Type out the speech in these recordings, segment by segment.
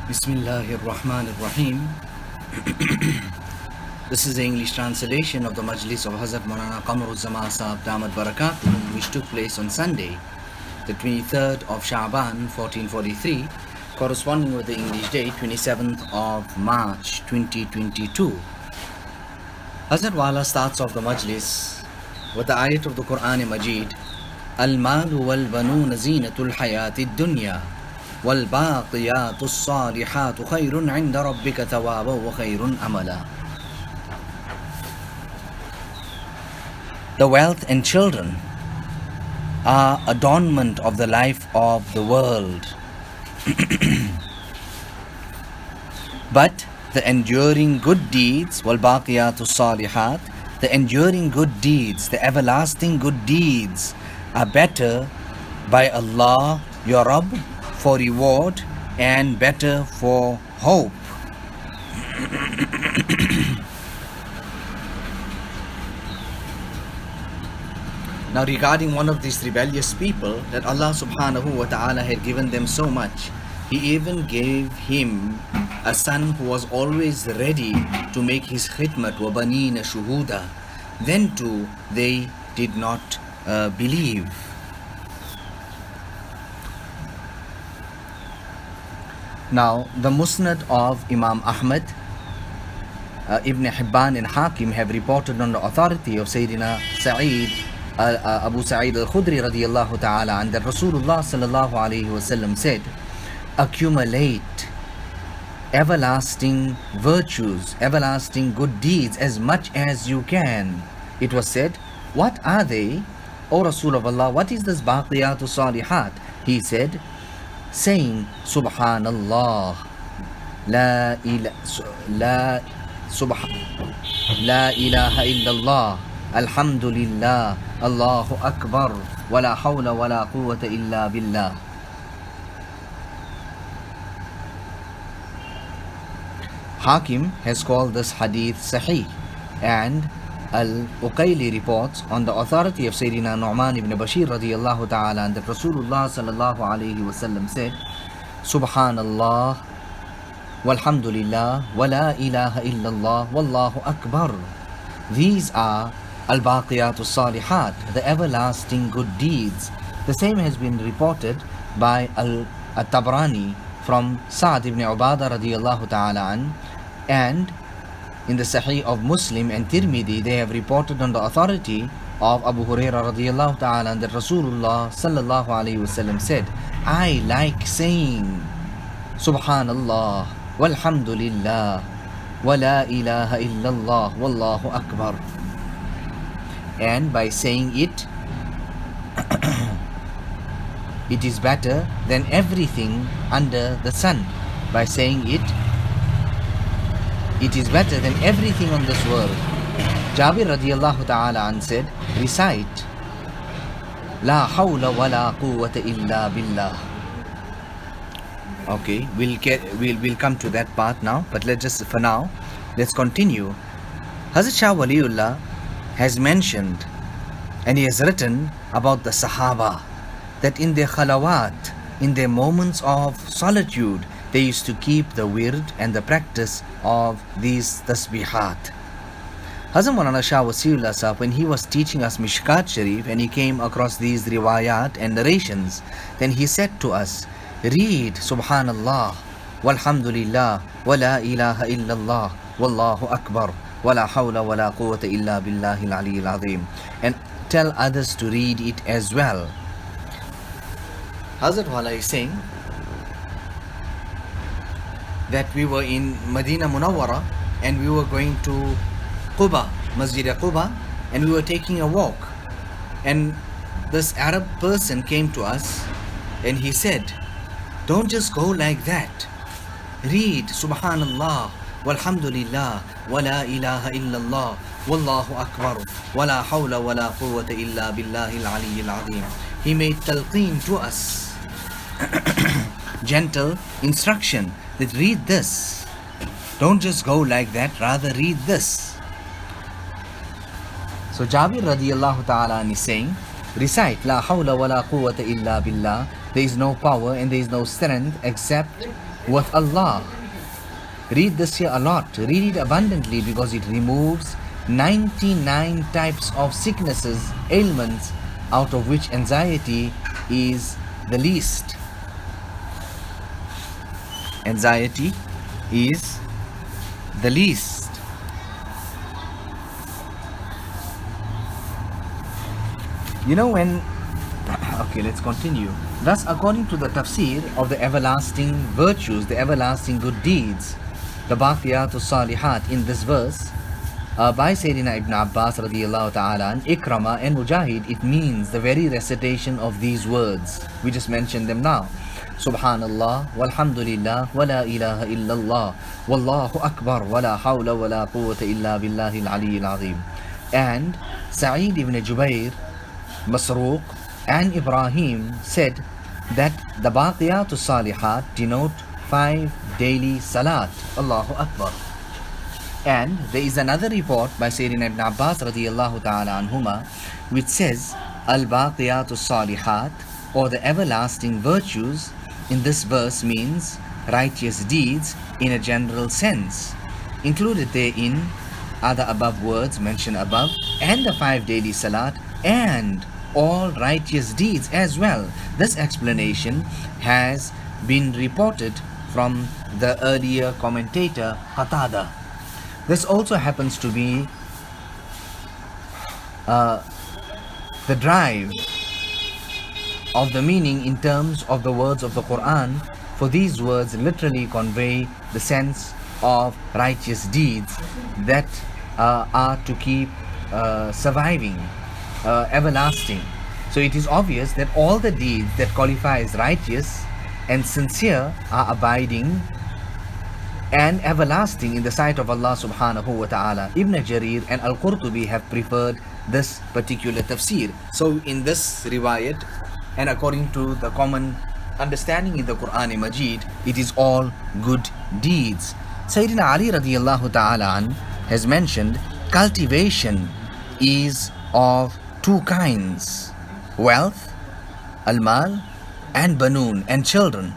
Bismillahir Rahmanir Rahim. This is the English translation of the Majlis of Hazrath Maulana Qamar Uzzaman Saheb Damat Barakatuh, which took place on Sunday, the 23rd of Sha'ban 1443, corresponding with the English date 27th of March 2022. Hazrat Wala starts off the Majlis with the ayat of the Quran Majid, Al-Malu wal-Banun Zinatul Hayati Dunya وَالْبَاقِيَاتُ الصَّالِحَاتُ خَيْرٌ عِنْدَ رَبِّكَ ثَوَابًا وَخَيْرٌ أَمَلًا. The wealth and children are adornment of the life of the world. But the enduring good deeds, وَالْبَاقِيَاتُ الصَّالِحَاتُ, the enduring good deeds, the everlasting good deeds are better by Allah, your Rabb, for reward and better for hope. Now regarding one of these rebellious people, that Allah subhanahu wa ta'ala had given them so much, He even gave him a son who was always ready to make his khidmat, wa banina shuhuda. Then too they did not believe. Now, the Musnad of Imam Ahmad, Ibn Hibban and Hakim have reported on the authority of Sayyidina Sa'id, Abu Sa'id al-Khudri radiyallahu ta'ala, and that Rasulullah sallallahu alayhi wasallam said, accumulate everlasting virtues, everlasting good deeds as much as you can. It was said, what are they, O Rasul of Allah? What is this baqiyatu salihat? He said, saying Subhanallah, La ilaha illallah, Alhamdulillah, Allahu Akbar, wa la hawla wa la quwwata illa billah. Hakim has called this hadith Sahih, and Al-Uqayli reports on the authority of Sayyidina Nu'man ibn Bashir radiyallahu ta'ala, and that Rasulullah sallallahu alayhi wasallam said, Subhanallah, walhamdulillah, wa la ilaha illallah, wallahu akbar. These are al-baqiyatu salihat, the everlasting good deeds. The same has been reported by Al-Tabrani from Sa'd ibn Ubadah radiyallahu ta'ala an, and in the Sahih of Muslim and Tirmidhi, they have reported on the authority of Abu Hurairah radiyallahu ta'ala, and that Rasulullah sallallahu alayhi wasallam said, I like saying Subhanallah, walhamdulillah, wa la ilaha illallah, wallahu akbar. And by saying it, it is better than everything under the sun. By saying it, it is better than everything on this world. Jabir radiyallahu ta'ala an said, recite La hawla wa la quwwata illa billah. Okay, we'll come to that part now, but for now, let's continue. Hazrat Shah Waliullah has mentioned, and he has written about the Sahaba, that in their khalawat, in their moments of solitude, they used to keep the wird and the practice of these tasbihat. Hazrat Maulana Shah Wasiullah Sahib, when he was teaching us Mishkat Sharif and he came across these riwayat and narrations, then he said to us, read Subhanallah, walhamdulillah, wa la ilaha illallah, wallahu akbar, wa la hawla wa la quwwata illa billahi al-aliyyil azim, and tell others to read it as well. Hazrat Wala is saying that we were in Medina Munawwara and we were going to Quba, Masjid Quba, and we were taking a walk, and this Arab person came to us and he said, don't just go like that, read Subhanallah, walhamdulillah, wa la ilaha illallah, wallahu akbar, wa la hawla wa la quwwata illa billahi al-aliyyil azim. He made talqeen to us, gentle instruction, that read this, don't just go like that, rather read this. So Jabir radiyallahu ta'ala is saying, recite La hawla wa la quwwata illa billah, there is no power and there is no strength except with Allah. Read this here a lot. Read it abundantly because it removes 99 types of sicknesses, ailments, out of which anxiety is the least. Anxiety is the least. You know when... Okay, let's continue. Thus, according to the tafsir of the everlasting virtues, the everlasting good deeds, the Baqiyatus Salihat in this verse, by Sayyidina Ibn Abbas radiyallahu ta'ala, Ikrama and Mujahid, it means the very recitation of these words. We just mentioned them now. Subhanallah, walhamdulillah, wa la ilaha illallah, wallahu akbar, wa la hawla wa la quwwata illa billahi al-aliyyil azim. And Sa'id ibn Jubair, Masruq and Ibrahim said that the Baqiyatus Salihat denote 5 daily salat. Allahu Akbar. And there is another report by Sayyidina Ibn Abbas radiyallahu ta'ala anhuma which says Al-Baqiyatus Salihat, or the everlasting virtues, in this verse means righteous deeds in a general sense. Included therein are the above words mentioned above, and the 5 daily salat, and all righteous deeds as well. This explanation has been reported from the earlier commentator Qatada. This also happens to be the drive of the meaning in terms of the words of the Quran, for these words literally convey the sense of righteous deeds that are to keep surviving, everlasting. So it is obvious that all the deeds that qualify as righteous and sincere are abiding and everlasting in the sight of Allah subhanahu wa ta'ala. Ibn Jarir and Al-Qurtubi have preferred this particular tafsir. So in this riwayat, and according to the common understanding in the Quran Majid, it is all good deeds. Sayyidina Ali radiyallahu ta'ala an has mentioned cultivation is of 2 kinds: wealth, al-mal, and banoon, and children.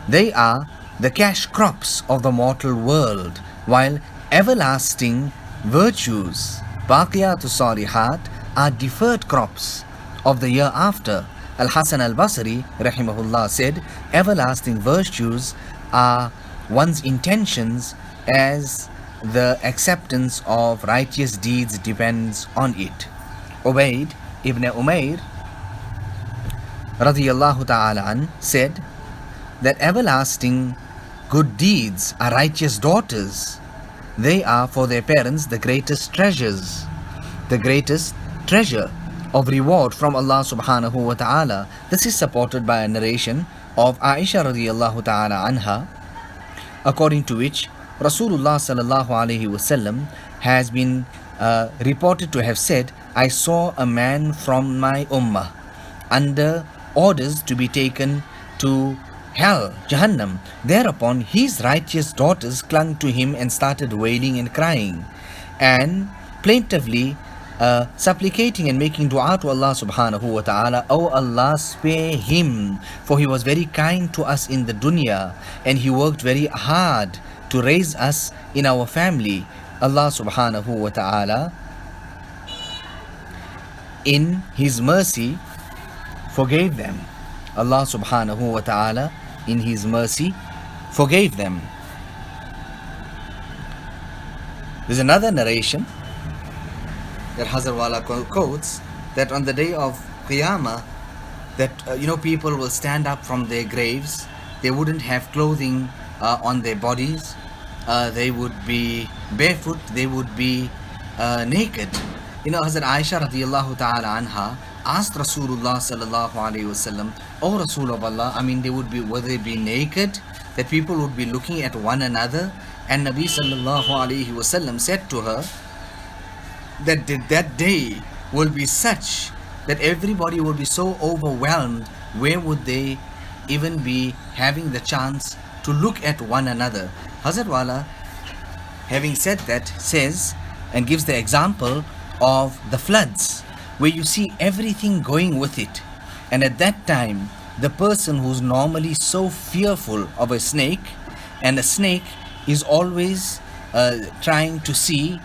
They are the cash crops of the mortal world, while everlasting virtues, Baqiyatus Salihat, are deferred crops of the year after. Al-Hasan al-Basri rahimahullah said, everlasting virtues are one's intentions, as the acceptance of righteous deeds depends on it. Ubayd ibn Umayr radiyallahu ta'ala an said that everlasting good deeds are righteous daughters. They are for their parents the greatest treasures, the greatest treasure of reward from Allah subhanahu wa ta'ala. This is supported by a narration of Aisha radiyallahu ta'ala anha, according to which Rasulullah sallallahu alayhi wasallam has been reported to have said, I saw a man from my ummah under orders to be taken to hell, Jahannam. Thereupon his righteous daughters clung to him and started wailing and crying and plaintively supplicating and making dua to Allah subhanahu wa ta'ala. O Allah, spare him, for he was very kind to us in the dunya and he worked very hard to raise us in our family. Allah subhanahu wa ta'ala in his mercy forgave them. Allah subhanahu wa ta'ala in his mercy forgave them. There's another narration that Hazrat quotes, that on the day of Qiyamah, that people will stand up from their graves. They wouldn't have clothing on their bodies. They would be barefoot. They would be naked. Hazrat Aisha radiyallahu ta'ala anha asked Rasulullah sallallahu alayhi wasallam, O Rasul of Allah, would they be naked, that people would be looking at one another? And Nabi sallallahu alayhi wasallam said to her that that day will be such that everybody will be so overwhelmed, where would they even be having the chance to look at one another? Hazrat Wala, having said that, says and gives the example of the floods, where you see everything going with it. And at that time, the person who's normally so fearful of a snake, and a snake is always trying to see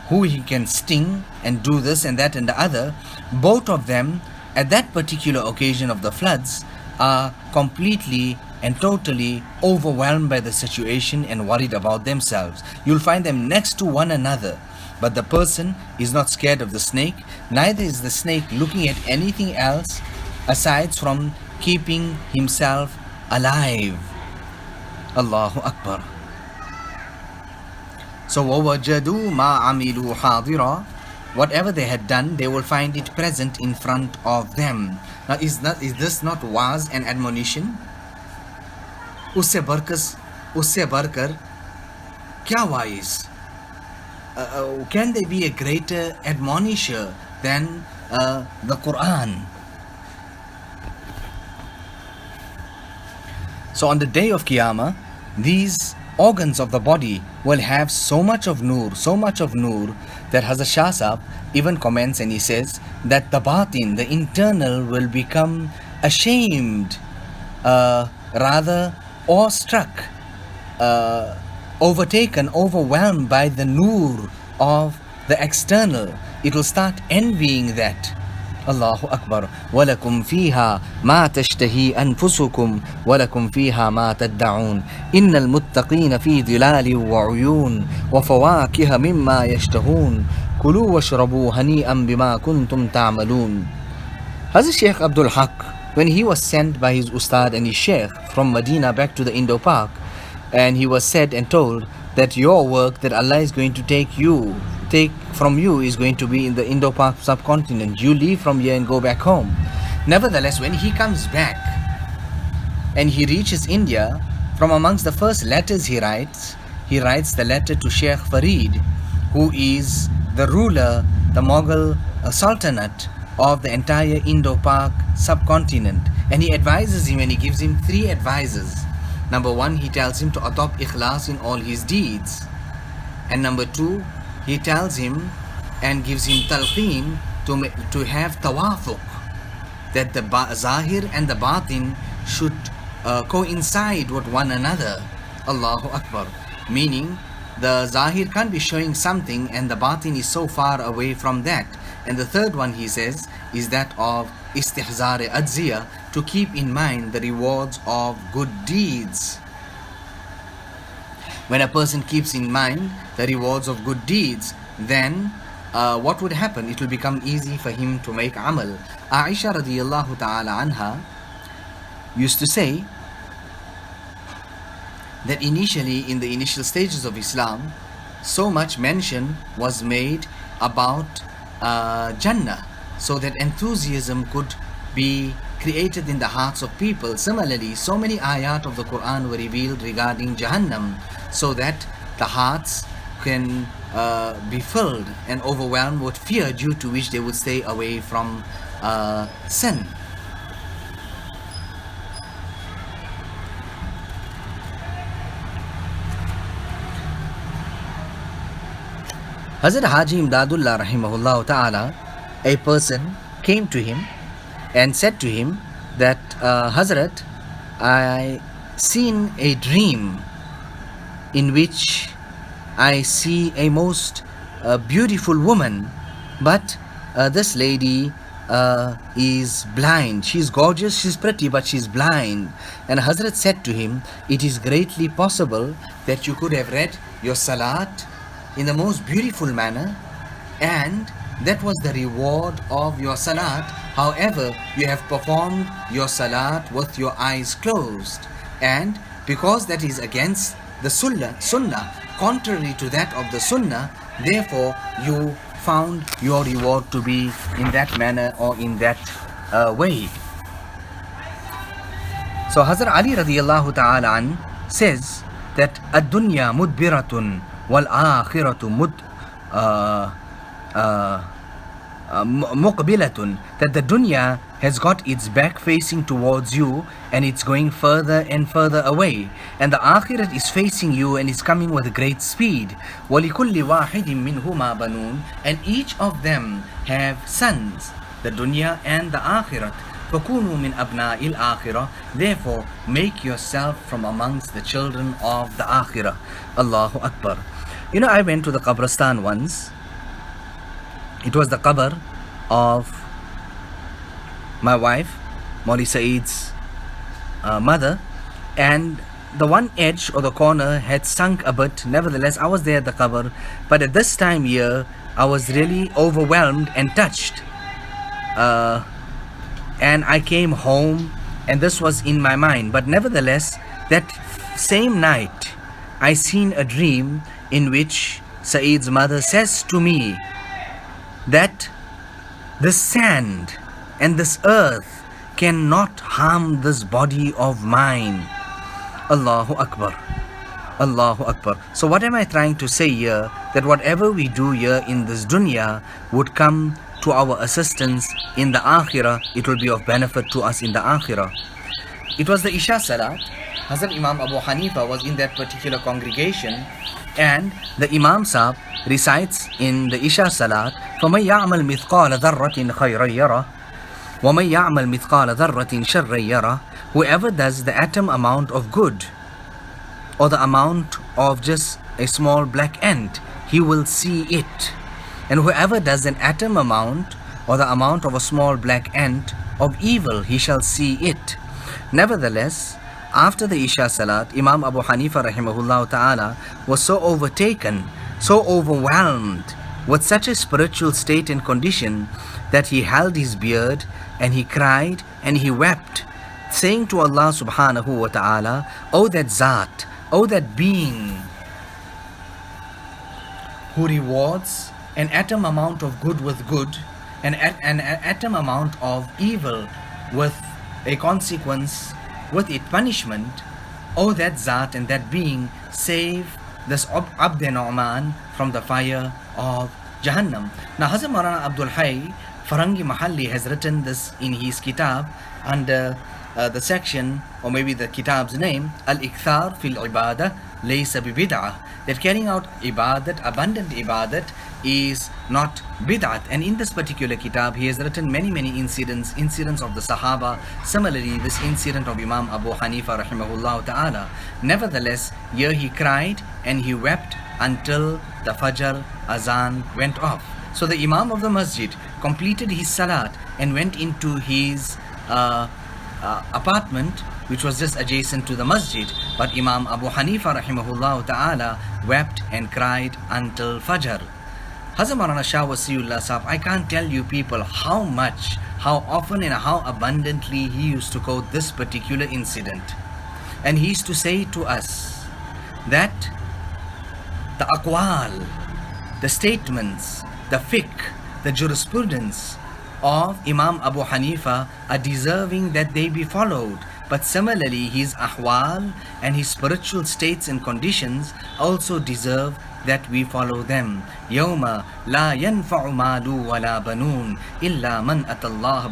who he can sting and do this and that and the other, both of them at that particular occasion of the floods are completely and totally overwhelmed by the situation and worried about themselves. You'll find them next to one another, but the person is not scared of the snake, neither is the snake looking at anything else aside from keeping himself alive. Allahu Akbar. So وَوَجَدُوا مَا عَمِلُوا حَاضِرًا, whatever they had done, they will find it present in front of them. Now is this not waz and admonition? Usse barkar kya wise? Can there be a greater admonisher than the Quran? So on the day of Qiyamah, these organs of the body will have so much of nur that Hazrat Shah Sahib even comments and he says that the batin, the internal, will become ashamed, rather awestruck, overtaken, overwhelmed by the nur of the external. It will start envying that. Allahu Akbar. وَلَكُمْ فِيهَا مَا تَشْتَهِي أَنفُسُكُمْ وَلَكُمْ فِيهَا مَا تَدَّعُونَ إِنَّ الْمُتَّقِينَ فِي ظِلَالٍ وَعُيُونٍ وَفَوَاكِهَ مِمَّا يَشْتَهُونَ كُلُوا وَاشْرَبُوا هَنِيئًا بِمَا كُنْتُمْ تَعْمَلُونَ. Hazrat Sheikh Abdul Haq, when he was sent by his Ustad and his Sheikh from Medina back to the Indo-Pak, and he was said and told that your work that Allah is going to take from you is going to be in the Indo-Pak subcontinent. You leave from here and go back home. Nevertheless, when he comes back and he reaches India, from amongst the first letters he writes the letter to Sheikh Farid, who is the ruler, the Mughal Sultanate of the entire Indo-Pak subcontinent. And he advises him, and he gives him 3 advices. Number 1, he tells him to adopt ikhlas in all his deeds. And number 2, he tells him and gives him talqeen to have tawafuq, that the zahir and the batin should coincide with one another. Allahu Akbar. Meaning, the zahir can't be showing something and the batin is so far away from that. And the third one, he says, is that of istihzar adziyah, to keep in mind the rewards of good deeds. When a person keeps in mind the rewards of good deeds, then what would happen? It will become easy for him to make amal. Aisha radiyallahu ta'ala anha used to say that initially, in the initial stages of Islam, so much mention was made about Jannah, so that enthusiasm could be created in the hearts of people. Similarly, so many ayat of the Quran were revealed regarding Jahannam, so that the hearts can be filled and overwhelmed with fear, due to which they would stay away from sin. Hazrat Haji Imdadullah rahimahullah ta'ala, a person came to him and said to him that, Hazrat, I seen a dream in which I see a most beautiful woman, but this lady is blind. She's gorgeous, she's pretty, but she's blind. And Hazrat said to him, it is greatly possible that you could have read your salat in the most beautiful manner, and that was the reward of your salat. However, you have performed your salat with your eyes closed, and because that is against the sunnah, contrary to that of the sunnah, therefore you found your reward to be in that manner or in that way. So Hazrat Ali radiyallahu ta'ala an says that ad-dunya mudbiratun wal akhiratu muqbilatun, that the dunya has got its back facing towards you and it's going further and further away, and the akhirat is facing you and is coming with great speed. وَلِكُلِّ وَاحِدٍ مِّنْهُمَا بَنُونَ, and each of them have sons, the dunya and the akhirat. فَكُونُوا مِنْ أَبْنَاءِ الْآخِرَةِ Therefore, make yourself from amongst the children of the Akhirah. Allahu Akbar. You know, I went to the Qabristan once. It was the qabr of my wife, Mauli Saeed's mother, and the one edge or the corner had sunk a bit. Nevertheless, I was there at the qabr, but at this time here, I was really overwhelmed and touched. And I came home, and this was in my mind. But nevertheless, that same night, I seen a dream in which Saeed's mother says to me that this sand and this earth cannot harm this body of mine. Allahu Akbar. Allahu Akbar. So what am I trying to say here? That whatever we do here in this dunya would come to our assistance in the Akhirah. It will be of benefit to us in the Akhirah. It was the Isha Salat. Hazrat Imam Abu Hanifa was in that particular congregation, and the Imam Saheb recites in the Isha Salat, فَمَنْ يَعْمَلْ مِثْقَالَ ذَرَّةٍ خَيْرًا يَرَهُ وَمَنْ يَعْمَلْ مِثْقَالَ ذَرَّةٍ شَرًّا يَرَهُ Whoever does the atom amount of good, or the amount of just a small black ant, he will see it. And whoever does an atom amount, or the amount of a small black ant of evil, he shall see it. Nevertheless, after the Isha Salat, Imam Abu Hanifa rahimahullah ta'ala was so overtaken, so overwhelmed with such a spiritual state and condition that he held his beard and he cried and he wept, saying to Allah subhanahu wa ta'ala, O that Zat, O that being who rewards an atom amount of good with good, and an atom amount of evil with a consequence, with it punishment, O that Zat and that being, save this Abd Nu'man from the fire of Jahannam. Now Hazrat Maulana Abdul Hayy Farangi Mahalli has written this in his kitab under the section, or maybe the kitab's name, Al-Ikthar fil Ibadah Laysa bi Bid'ah, that carrying out ibadat, abundant ibadat, is not bid'at. And in this particular kitab, he has written many incidents of the Sahaba. Similarly, this incident of Imam Abu Hanifa rahimahullah ta'ala. Nevertheless, here he cried and he wept until the Fajr Azan went off. So the Imam of the Masjid completed his Salat and went into his apartment, which was just adjacent to the Masjid. But Imam Abu Hanifa rahimahullah ta'ala wept and cried until Fajr. Hazrat Maulana Shah Wasiullah Sahib, I can't tell you people how much, how often and how abundantly he used to quote this particular incident. And he used to say to us that the aqwal, the statements, the fiqh, the jurisprudence of Imam Abu Hanifa are deserving that they be followed. But similarly, his ahwal and his spiritual states and conditions also deserve that we follow them. يَوْمَ لَا يَنْفَعُ مَالُ وَلَا بَنُونَ إِلَّا مَنْ أَتَى اللَّهَ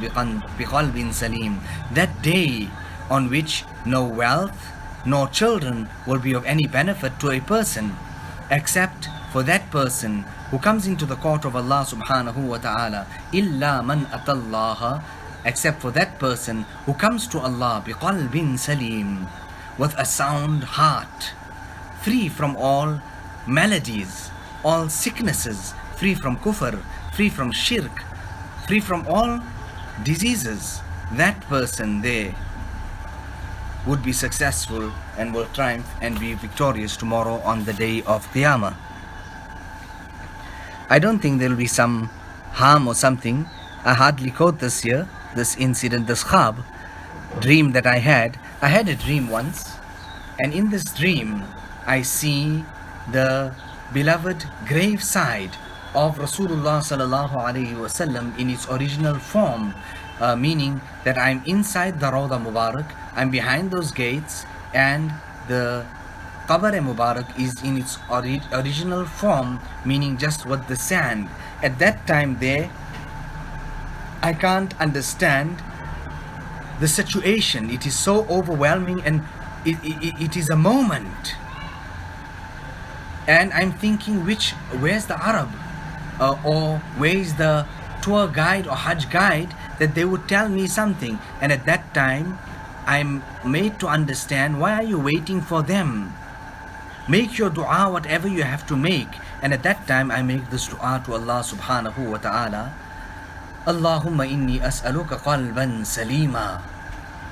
بِقَلْبٍ سَلِيمٍ That day on which no wealth nor children will be of any benefit to a person, except for that person who comes into the court of Allah subhanahu wa ta'ala. إِلَّا مَنْ أَتَى اللَّهَ Except for that person who comes to Allah بِقَلْبٍ سَلِيمٍ with a sound heart, free from all maladies, all sicknesses, free from kufr, free from shirk, free from all diseases. That person there would be successful and will triumph and be victorious tomorrow on the day of Qiyamah. I don't think there will be some harm or something. I hardly quote this here, this incident, this khab, dream that I had. I had a dream once, and in this dream I see the beloved grave side of Rasulullah sallallahu alaihi wasallam in its original form, meaning that I'm inside the Rawda Mubarak, I'm behind those gates, and the Qamar Mubarak is in its original form, meaning just with the sand. At that time there, I can't understand the situation. It is so overwhelming, and it is a moment. And I'm thinking, where's the Arab? Or where's the tour guide or Hajj guide that they would tell me something, and at that time I'm made to understand, why are you waiting for them? Make your dua whatever you have to make. And at that time I make this dua to Allah subhanahu wa ta'ala. Allahumma inni as'aluka qalban salima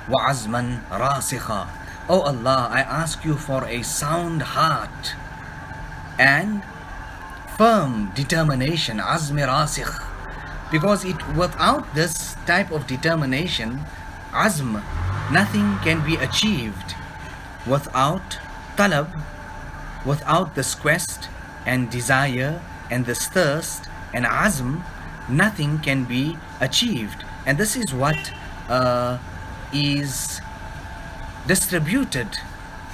wa azman rasikha. Oh Allah, I ask you for a sound heart and firm determination, azmi rasikh. Because without this type of determination, azm, nothing can be achieved. Without talab, without this quest and desire and this thirst and azm, nothing can be achieved. And this is what is distributed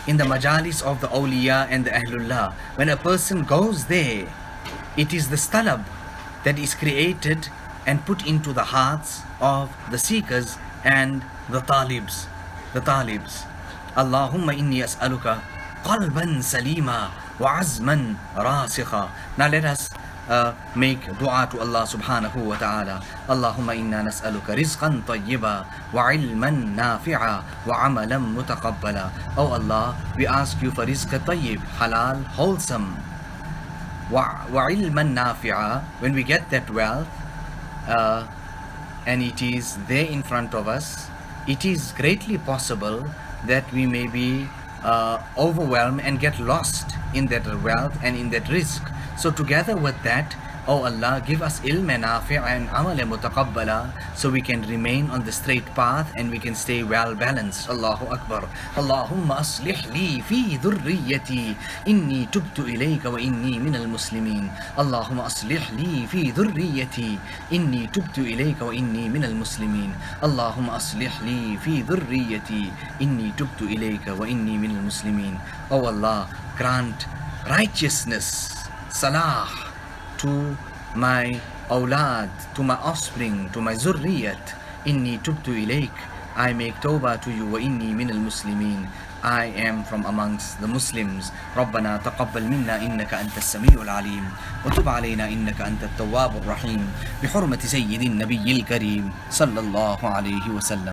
in the Majlis of the awliya and the ahlullah. When a person goes there, it is the talab that is created and put into the hearts of the seekers and the talibs. Allahumma inni as'aluka qalban salima wa azman rasikha. Now let us make dua to Allah subhanahu wa ta'ala. Allahumma inna nas'aluka rizqan tayyiba wa ilman nafi'a wa amalan mutaqabbala. Oh Allah, we ask you for rizq tayyib, halal, wholesome, wa ilman nafi'a. When we get that wealth and it is there in front of us, it is greatly possible that we may be overwhelmed and get lost in that wealth and in that risk. So together with that, oh Allah, give us ilm and nafi' and amal mutaqabbala, so we can remain on the straight path and we can stay well balanced. Allahu Akbar. Allahumma aslih li fi dhurriyyati inni tubtu ilayka wa inni minal muslimin. Allahumma aslih li fi dhurriyyati inni tubtu ilayka wa inni minal muslimin. Allahumma aslih li fi dhurriyyati inni tubtu ilayka wa inni minal muslimin. Oh Allah, grant righteousness, salah, to my awlad, to my offspring, to my zurriyat. Inni tubtu ilayk, I make tawbah to you. Wa inni minal muslimin, I am from amongst the Muslims. ربنا تقبل منا إنك أنت السميع العليم وتب علينا إنك أنت التواب الرحيم بحرمة سيد النبي الكريم صلى الله عليه وسلم.